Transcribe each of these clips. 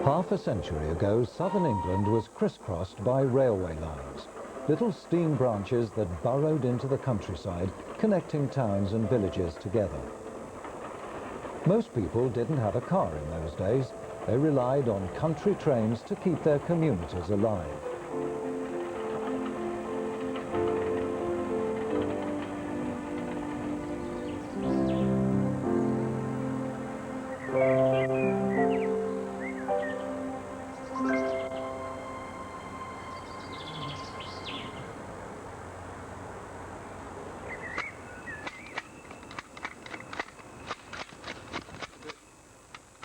Half a century ago, southern England was crisscrossed by railway lines, little steam branches that burrowed into the countryside, connecting towns and villages together. Most people didn't have a car in those days. They relied on country trains to keep their communities alive.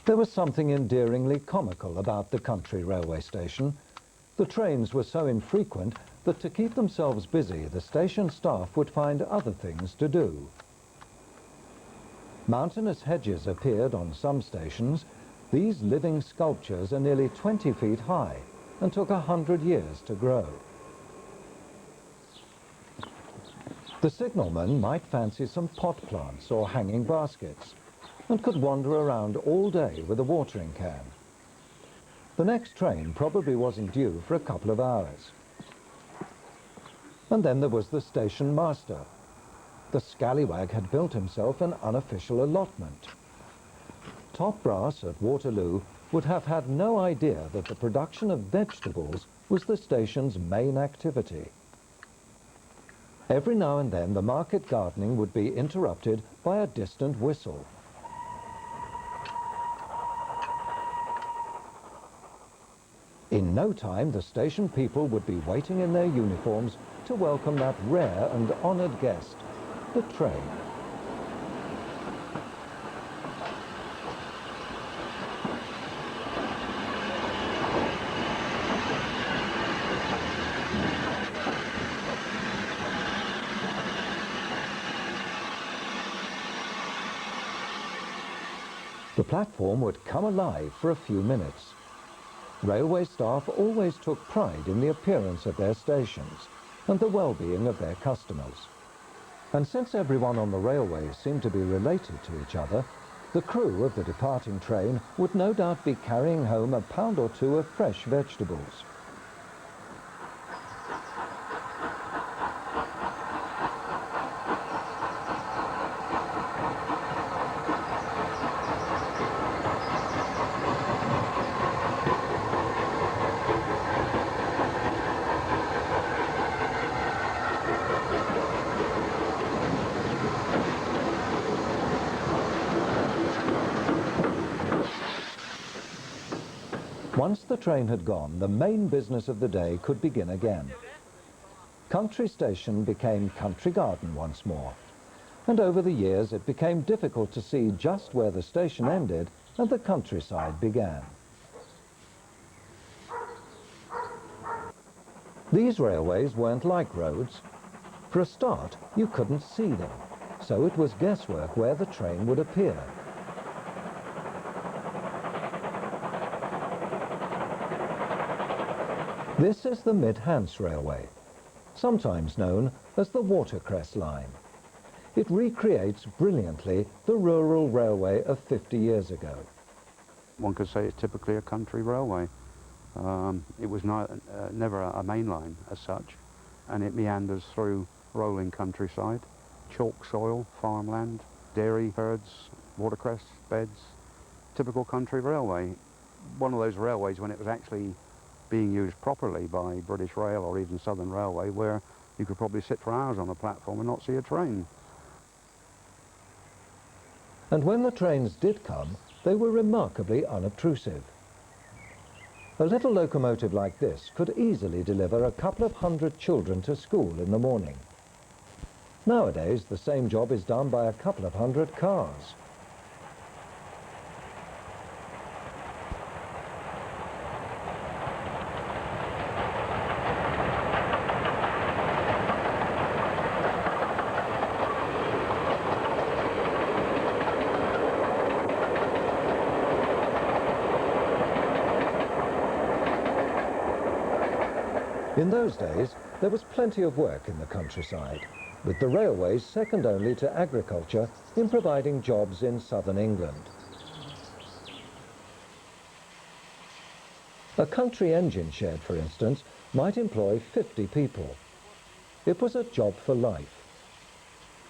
There was something endearingly comical about the country railway station. The trains were so infrequent that to keep themselves busy, the station staff would find other things to do. Mountainous hedges appeared on some stations. These living sculptures are nearly 20 feet high and took 100 years to grow. The signalman might fancy some pot plants or hanging baskets, and could wander around all day with a watering can. The next train probably wasn't due for a couple of hours. And then there was the station master. The scallywag had built himself an unofficial allotment. Top brass at Waterloo would have had no idea that the production of vegetables was the station's main activity. Every now and then the market gardening would be interrupted by a distant whistle. In no time, the station people would be waiting in their uniforms to welcome that rare and honoured guest, the train. The platform would come alive for a few minutes. Railway staff always took pride in the appearance of their stations and the well-being of their customers. And since everyone on the railway seemed to be related to each other, the crew of the departing train would no doubt be carrying home a pound or two of fresh vegetables. Once the train had gone, the main business of the day could begin again. Country Station became Country Garden once more, and over the years it became difficult to see just where the station ended and the countryside began. These railways weren't like roads. For a start, you couldn't see them, so it was guesswork where the train would appear. This is the Mid-Hants Railway, sometimes known as the Watercress Line. It recreates brilliantly the rural railway of 50 years ago. One could say it's typically a country railway. It was never a main line as such, and it meanders through rolling countryside, chalk soil, farmland, dairy herds, watercress beds, typical country railway. One of those railways when it was actually being used properly by British Rail or even Southern Railway, where You could probably sit for hours on a platform and not see a train. And when the trains did come, they were remarkably unobtrusive. A little locomotive like this could easily deliver a couple of hundred children to school in the morning. Nowadays, the same job is done by a couple of hundred cars. In those days, there was plenty of work in the countryside, with the railways second only to agriculture in providing jobs in southern England. A country engine shed, for instance, might employ 50 people. It was a job for life.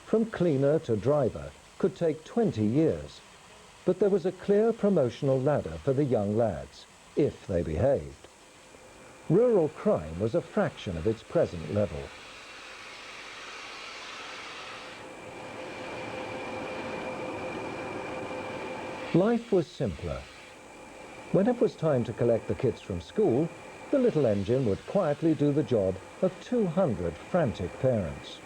From cleaner to driver could take 20 years, but there was a clear promotional ladder for the young lads, if they behaved. Rural crime was a fraction of its present level. Life was simpler. When it was time to collect the kids from school, the little engine would quietly do the job of 200 frantic parents.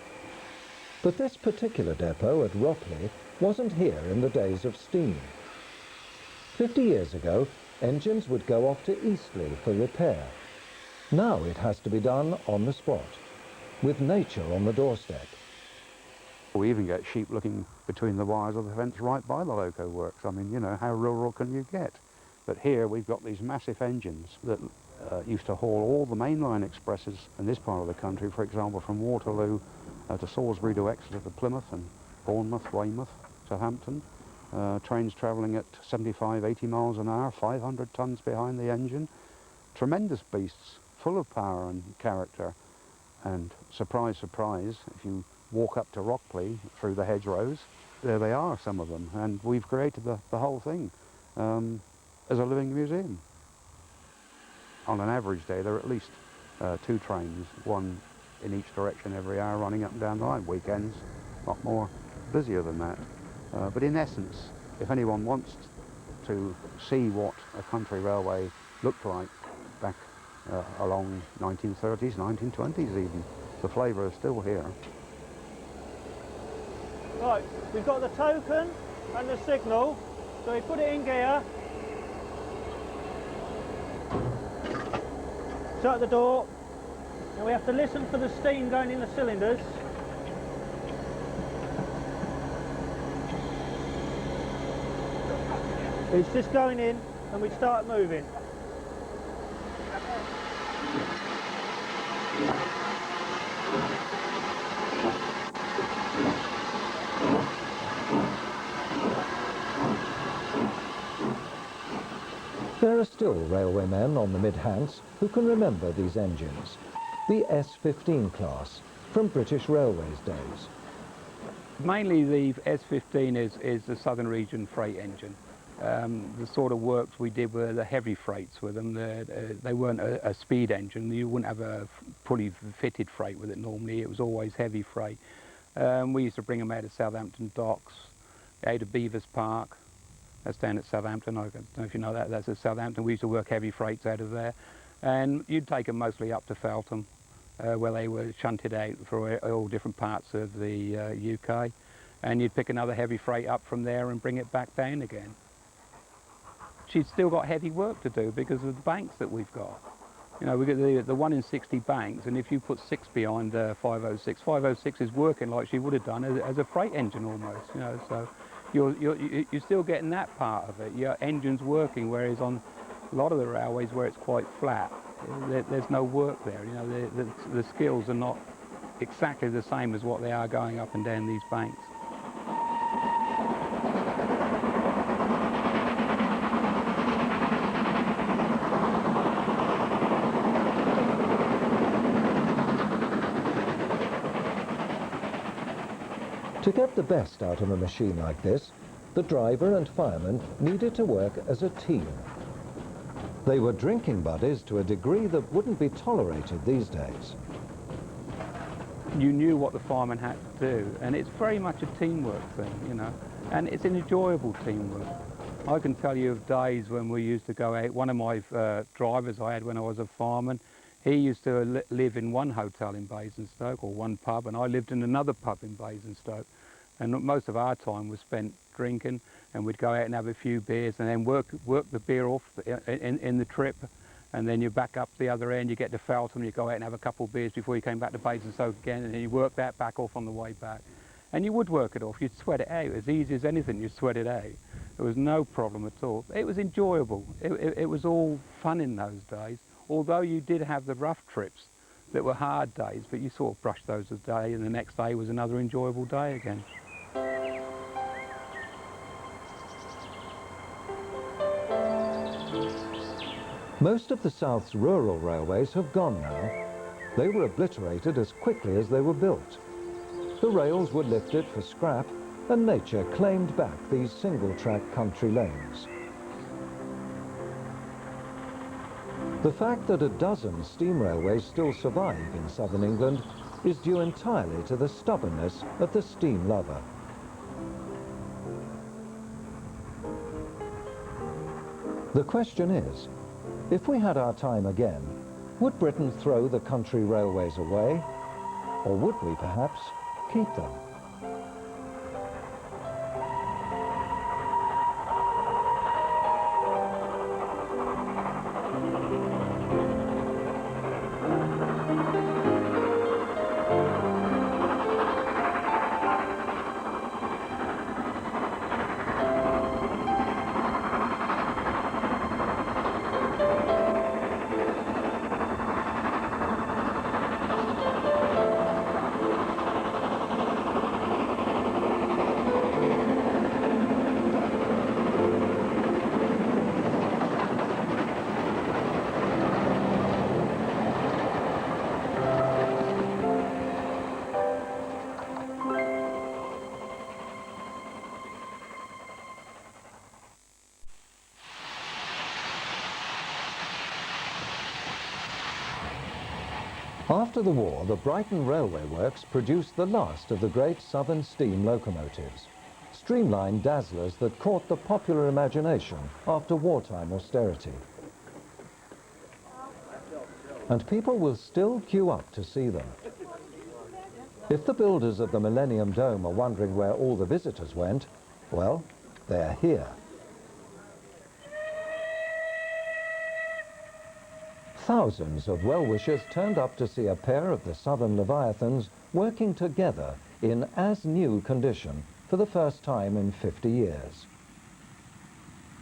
But this particular depot at Ropley wasn't here in the days of steam. 50 years ago, engines would go off to Eastleigh for repair. Now it has to be done on the spot, with nature on the doorstep. We even get sheep looking between the wires of the fence right by the loco works. I mean, you know, how rural can you get? But here we've got these massive engines that used to haul all the mainline expresses in this part of the country, for example, from Waterloo to Salisbury to Exeter to Plymouth and Bournemouth, Weymouth, Southampton. Trains travelling at 75, 80 miles an hour, 500 tons behind the engine. Tremendous beasts, full of power and character. And surprise, surprise, if you walk up to Ropley through the hedgerows, there they are, some of them. And we've created the whole thing as a living museum. On an average day, there are at least 2 trains, one in each direction every hour, running up and down the line. Weekends, a lot more busier than that. But in essence, if anyone wants to see what a country railway looked like back along 1930s, 1920s even, the flavour is still here. Right, we've got the token and the signal, so we put it in gear, shut the door, and we have to listen for the steam going in the cylinders. It's just going in and we start moving. There are still railwaymen on the Mid-Hants who can remember these engines, the S15 class from British Railways days. Mainly the S15 is the Southern Region freight engine. The sort of works we did were the heavy freights with them. They weren't a speed engine. You wouldn't have a fully fitted freight with it normally. It was always heavy freight. We used to bring them out of Southampton docks, out of Beavers Park. That's down at Southampton. I don't know if you know that. That's at Southampton. We used to work heavy freights out of there. And you'd take them mostly up to Feltham, where they were shunted out for all different parts of the UK. And you'd pick another heavy freight up from there and bring it back down again. She's still got heavy work to do because of the banks that we've got. You know, we get the 1 in 60 banks, and if you put 6 behind 506, 506 is working like she would have done as a freight engine almost. You know, so you're still getting that part of it. Your engine's working, whereas on a lot of the railways where it's quite flat, there's no work there. You know, the skills are not exactly the same as what they are going up and down these banks. To get the best out of a machine like this, the driver and fireman needed to work as a team. They were drinking buddies to a degree that wouldn't be tolerated these days. you knew what the fireman had to do, and it's very much a teamwork thing, you know, and it's an enjoyable teamwork. I can tell you of days when we used to go out. One of my drivers I had when I was a fireman, he used to live in one hotel in Basingstoke, or one pub, and I lived in another pub in Basingstoke. And most of our time was spent drinking, and we'd go out and have a few beers and then work the beer off in the trip, and then you back up the other end, you get to Feltham, you go out and have a couple of beers before you came back to Basingstoke again, and then you work that back off on the way back. And you would work it off, you'd sweat it out, as easy as anything, you'd sweat it out. There was no problem at all. It was enjoyable. It was all fun in those days, although you did have the rough trips that were hard days, but you sort of brushed those a day, and the next day was another enjoyable day again. Most of the South's rural railways have gone now. They were obliterated as quickly as they were built. The rails were lifted for scrap, and nature claimed back these single-track country lanes. The fact that a dozen steam railways still survive in southern England is due entirely to the stubbornness of the steam lover. The question is, if we had our time again, would Britain throw the country railways away, or would we perhaps keep them? After the war, the Brighton Railway Works produced the last of the great southern steam locomotives, streamlined dazzlers that caught the popular imagination after wartime austerity. And people will still queue up to see them. If the builders of the Millennium Dome are wondering where all the visitors went, well, they're here. Thousands of well-wishers turned up to see a pair of the Southern Leviathans working together in as-new condition for the first time in 50 years.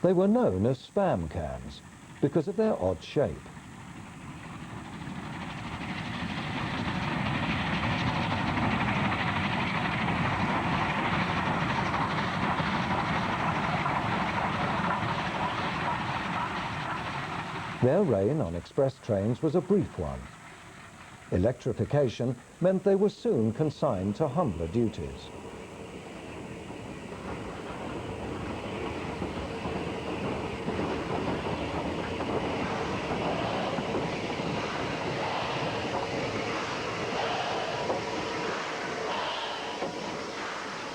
They were known as spam cans because of their odd shape. Their reign on express trains was a brief one. Electrification meant they were soon consigned to humbler duties.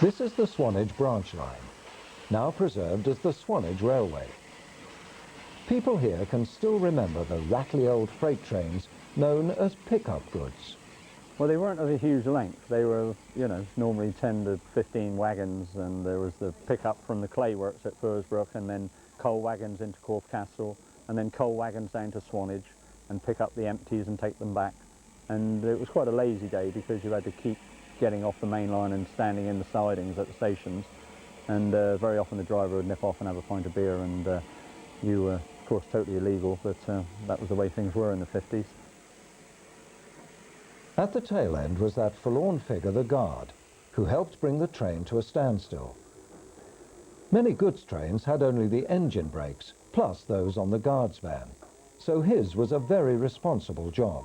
This is the Swanage branch line, now preserved as the Swanage Railway. People here can still remember the rattly old freight trains known as pickup goods. Well, they weren't of a huge length. They were, you know, normally 10 to 15 wagons, and there was the pickup from the clay works at Fursbrook, and then coal wagons into Corfe Castle, and then coal wagons down to Swanage, and pick up the empties and take them back. And it was quite a lazy day because you had to keep getting off the main line and standing in the sidings at the stations, and very often the driver would nip off and have a pint of beer, and you were, of course, totally illegal, but that was the way things were in the 50s. At the tail end was that forlorn figure, the guard, who helped bring the train to a standstill. Many goods trains had only the engine brakes, plus those on the guard's van, so his was a very responsible job.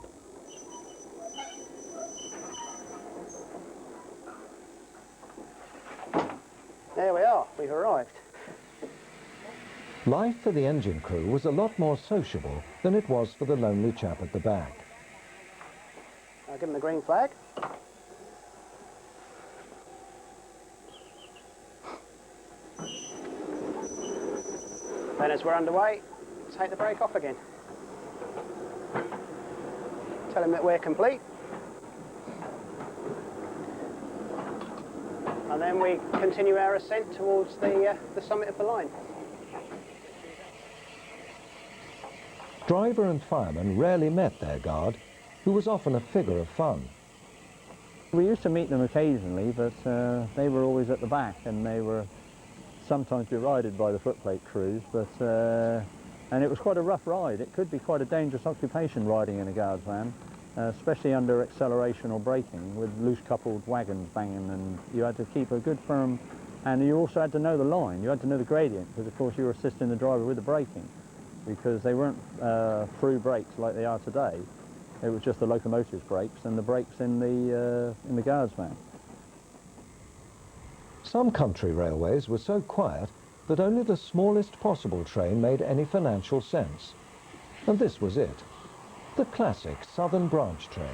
There we are, we've arrived. Life for the engine crew was a lot more sociable than it was for the lonely chap at the back. I'll give him the green flag. Then as we're underway, take the brake off again. Tell him that we're complete. And then we continue our ascent towards the summit of the line. Driver and fireman rarely met their guard, who was often a figure of fun. We used to meet them occasionally, but they were always at the back, and they were sometimes derided by the footplate crews, but and it was quite a rough ride. It could be quite a dangerous occupation riding in a guard's van, especially under acceleration or braking with loose coupled wagons banging, and you had to keep a good firm, and you also had to know the line, you had to know the gradient, because of course you were assisting the driver with the braking, because they weren't through brakes like they are today. It was just the locomotive's brakes and the brakes in the guard's van. Some country railways were so quiet that only the smallest possible train made any financial sense. And this was it, the classic Southern Branch train.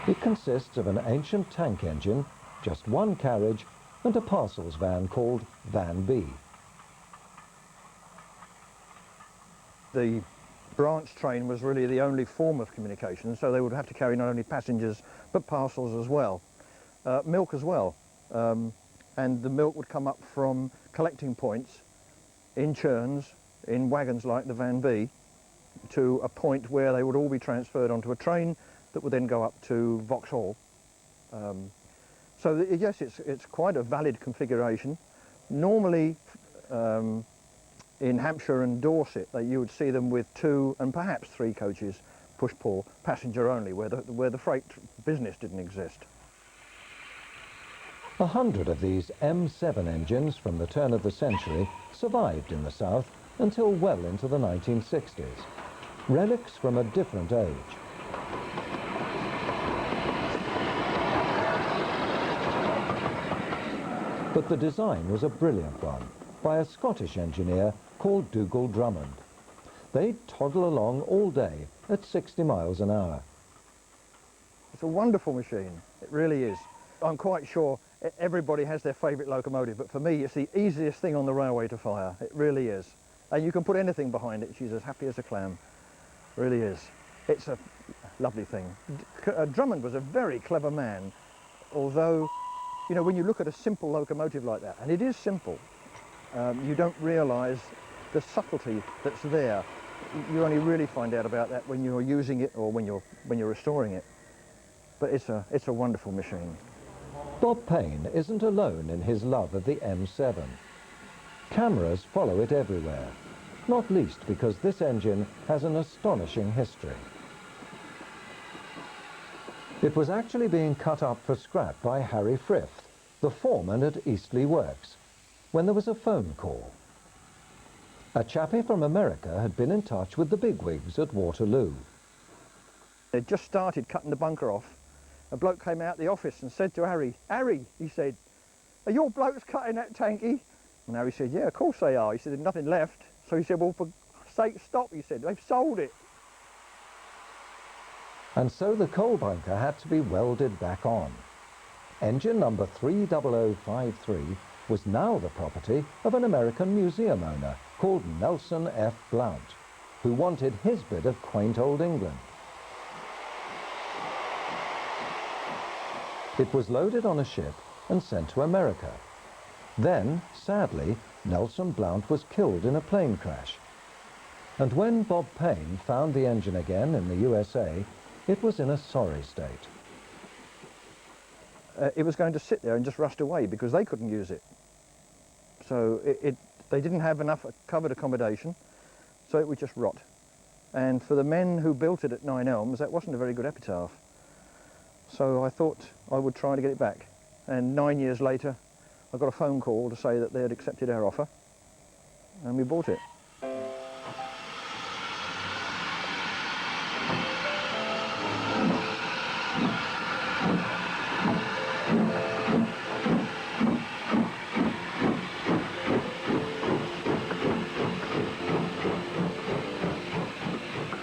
It consists of an ancient tank engine, just one carriage, and a parcels van called Van B. The branch train was really the only form of communication, so they would have to carry not only passengers but parcels as well, milk as well, and the milk would come up from collecting points in churns, in wagons like the Van B, to a point where they would all be transferred onto a train that would then go up to Vauxhall. So yes, it's quite a valid configuration. Normally in Hampshire and Dorset, you would see them with 2 and perhaps 3 coaches, push-pull, passenger only, where the freight business didn't exist. 100 of these M7 engines from the turn of the century survived in the South until well into the 1960s. Relics from a different age. But the design was a brilliant one, by a Scottish engineer called Dougal Drummond. They'd toddle along all day at 60 miles an hour. It's a wonderful machine, it really is. I'm quite sure everybody has their favourite locomotive, but for me it's the easiest thing on the railway to fire, it really is. And you can put anything behind it, she's as happy as a clam, really is. It's a lovely thing. Drummond was a very clever man, although, you know, when you look at a simple locomotive like that, and it is simple, you don't realise the subtlety that's there. You only really find out about that when you're using it or when you're restoring it. But it's a wonderful machine. Bob Payne isn't alone in his love of the M7. Cameras follow it everywhere, not least because this engine has an astonishing history. It was actually being cut up for scrap by Harry Frith, the foreman at Eastleigh Works, when there was a phone call. A chappie from America had been in touch with the bigwigs at Waterloo. They'd just started cutting the bunker off. A bloke came out of the office and said to Harry, "Harry," he said, "are your blokes cutting that tanky?" And Harry said, "Yeah, of course they are." He said, "There's nothing left." So he said, "Well, for sake, stop," he said, "they've sold it." And so the coal bunker had to be welded back on. Engine number 30053 was now the property of an American museum owner called Nelson F. Blount, who wanted his bit of quaint old England. It was loaded on a ship and sent to America. Then, sadly, Nelson Blount was killed in a plane crash. And when Bob Payne found the engine again in the USA, it was in a sorry state. It was going to sit there and just rust away because they couldn't use it. So they didn't have enough covered accommodation, so it would just rot. And for the men who built it at Nine Elms, that wasn't a very good epitaph. So I thought I would try to get it back. And 9 years later, I got a phone call to say that they had accepted our offer, and we bought it.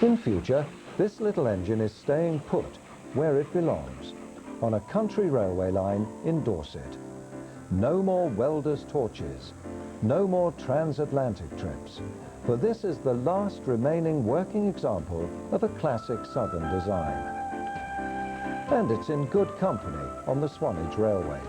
In future, this little engine is staying put where it belongs, on a country railway line in Dorset. No more welders' torches, no more transatlantic trips, for this is the last remaining working example of a classic southern design. And it's in good company on the Swanage Railway.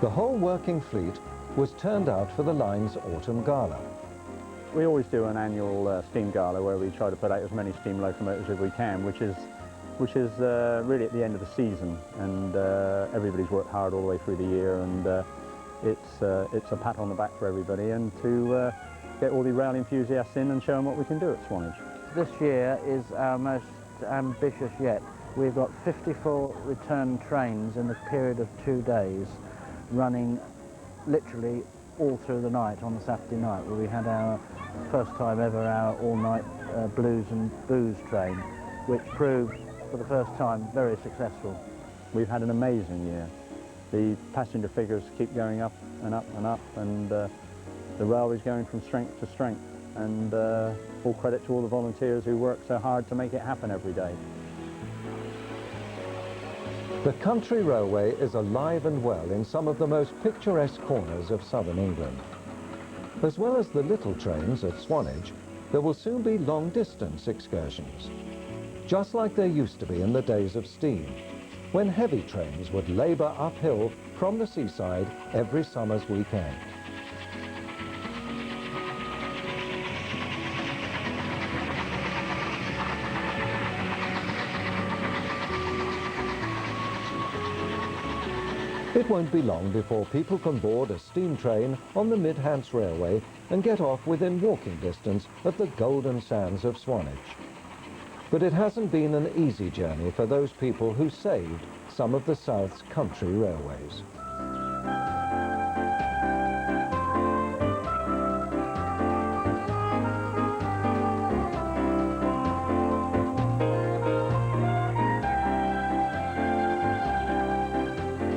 The whole working fleet was turned out for the line's autumn gala. We always do an annual steam gala where we try to put out as many steam locomotives as we can, which is really at the end of the season, and everybody's worked hard all the way through the year, and it's a pat on the back for everybody, and to get all the rail enthusiasts in and show them what we can do at Swanage. This year is our most ambitious yet. We've got 54 return trains in a period of 2 days, running literally all through the night on the Saturday night, where we had our first time ever our all-night blues and booze train, which proved for the first time very successful. We've had an amazing year. The passenger figures keep going up and up and up, and the railway's going from strength to strength, and all credit to all the volunteers who work so hard to make it happen every day. The country railway is alive and well in some of the most picturesque corners of southern England. As well as the little trains at Swanage, there will soon be long-distance excursions, just like there used to be in the days of steam, when heavy trains would labour uphill from the seaside every summer's weekend. It won't be long before people can board a steam train on the Midhants Railway and get off within walking distance of the golden sands of Swanage. But it hasn't been an easy journey for those people who saved some of the South's country railways.